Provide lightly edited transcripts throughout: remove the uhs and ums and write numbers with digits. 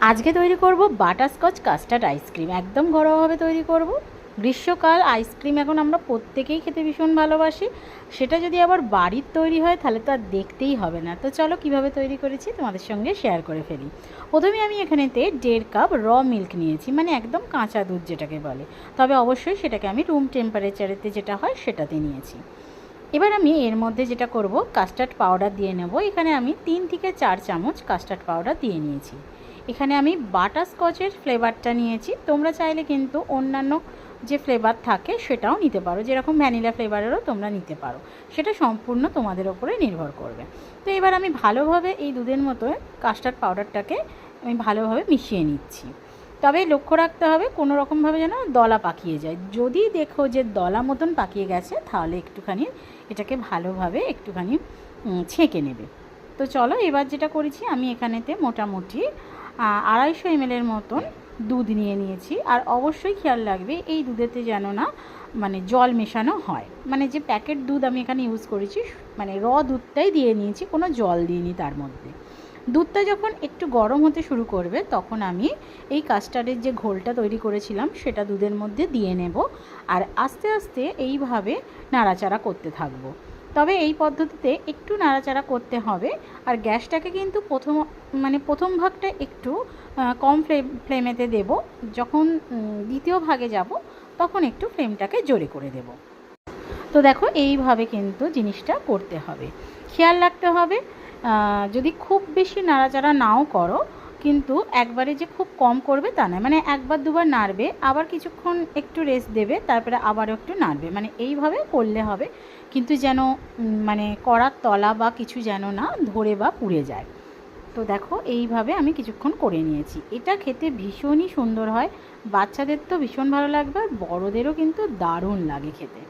আজকে তৈরি করব বাটারস্কচ কাস্টার্ড আইসক্রিম। একদম ঘরোয়াভাবে তৈরি করব। গ্রীষ্মকাল আইসক্রিম এখন আমরা প্রত্যেকেই খেতে ভীষণ ভালোবাসি। সেটা যদি আবার বাড়ির তৈরি হয় তাহলে তো আর দেখতেই হবে না। তো চলো কিভাবে তৈরি করেছি তোমাদের সঙ্গে শেয়ার করে ফেলি। প্রথমে আমি এখানেতে 1.5 কাপ র মিল্ক নিয়েছি, মানে একদম কাঁচা দুধ যেটাকে বলে, তবে অবশ্যই সেটাকে আমি রুম টেম্পারেচারেতে যেটা হয় সেটাতে নিয়েছি। এবার আমি এর মধ্যে যেটা করব, কাস্টার্ড পাউডার দিয়ে নেব। এখানে আমি 3 থেকে 4 চামচ কাস্টার্ড পাউডার দিয়ে নিয়েছি। এখানে আমি বাটারস্কচের ফ্লেভারটা নিয়েছি। তোমরা চাইলে কিন্তু অন্যান্য যে ফ্লেভার থাকে সেটাও নিতে পারো, যেরকম ভ্যানিলা ফ্লেভারেরও তোমরা নিতে পারো, সেটা সম্পূর্ণ তোমাদের ওপরে নির্ভর করবে। তো এবার আমি ভালোভাবে এই দুধের মতো কাস্টার্ড পাউডারটাকে আমি ভালোভাবে মিশিয়ে নিচ্ছি। তবে লক্ষ্য রাখতে হবে কোনো রকমভাবে যেন দলা পাকিয়ে যায়। যদি দেখো যে দলা মতন পাকিয়ে গেছে তাহলে একটুখানি এটাকে ভালোভাবে একটুখানি ছেঁকে নেবে। তো চলো এবার যেটা করেছি, আমি এখানেতে মোটামুটি 250 ml মতন দুধ নিয়ে নিয়েছি। আর অবশ্যই খেয়াল রাখবে এই দুধেতে যেন না মানে জল মেশানো হয়। মানে যে প্যাকেট দুধ আমি এখানে ইউজ করেছি, মানে র দুধটাই দিয়ে নিয়েছি, কোনো জল দিইনি তার মধ্যে। দুধটা যখন একটু গরম হতে শুরু করবে তখন আমি এই কাস্টার্ডের যে ঘোলটা তৈরি করেছিলাম সেটা দুধের মধ্যে দিয়ে নেব। আর আস্তে আস্তে এইভাবে নাড়াচাড়া করতে থাকবো। তবে এই পদ্ধতিতে একটু নাড়াচাড়া করতে হবে। আর গ্যাসটাকে কিন্তু প্রথম ভাগটা একটু কম ফ্লেমেতে দেব। যখন দ্বিতীয় ভাগে যাব তখন একটু ফ্লেমটাকে জোরে করে দেব। তো দেখো এইভাবে কিন্তু জিনিসটা করতে হবে। খেয়াল রাখতে হবে যদি খুব বেশি নাড়াচাড়া নাও করো, কিন্তু একবারে যে খুব কম করবে তা নয়। মানে একবার দুবার নাড়বে, আবার কিছুক্ষণ একটু রেস্ট দেবে, তারপরে আবারও একটু নাড়বে, মানে এইভাবে করলে হবে। কিন্তু যেন মানে কড়ার তলা বা কিছু যেন না ধরে বা পুড়ে যায়। তো দেখো এইভাবে আমি কিছুক্ষণ করে নিয়েছি। এটা খেতে ভীষণই সুন্দর হয়, বাচ্চাদের তো ভীষণ ভালো লাগবে, আর বড়োদেরও কিন্তু দারুণ লাগে খেতে।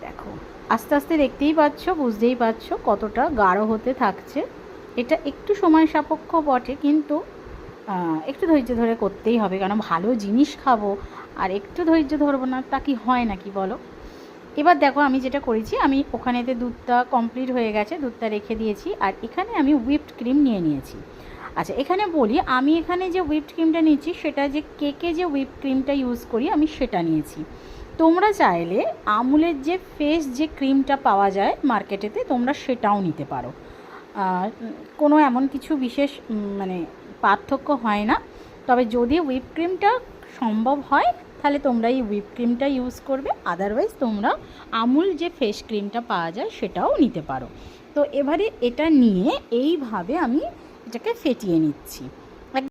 দেখো আস্তে আস্তে দেখতেই পাচ্ছ, বুঝতেই পারছো কতটা গাঢ় হতে থাকছে। এটা একটু সময় সাপেক্ষ বটে, কিন্তু একটু ধৈর্য ধরে করতেই হবে, কারণ ভালো জিনিস খাবো আর একটু ধৈর্য ধরবো না তা কি হয় নাকি বলো। এবার দেখো আমি যেটা করেছি, আমি ওখানেতে দুধটা কমপ্লিট হয়ে গেছে, দুধটা রেখে দিয়েছি। আর এখানে আমি হুইপড ক্রিম নিয়ে নিয়েছি। আচ্ছা এখানে বলি, আমি এখানে যে হুইপড ক্রিমটা নিয়েছি সেটা যে কেকে যে হুইপড ক্রিমটা ইউজ করি আমি সেটা নিয়েছি। তোমরা চাইলে আমুলের যে ফ্রেশ যে ক্রিমটা পাওয়া যায় মার্কেটেতে তোমরা সেটাও নিতে পারো। কোনো এমন কিছু বিশেষ মানে পার্থক্য হয় না। তবে যদি হুইপ ক্রিমটা সম্ভব হয় তাহলে তোমরা এই হুইপ ক্রিমটা ইউজ করবে, আদারওয়াইজ তোমরা আমুল যে ফ্রেশ ক্রিমটা পাওয়া যায় সেটাও নিতে পারো। তো এবারে এটা নিয়ে এইভাবে আমি এটাকে ফেটিয়ে নিচ্ছি।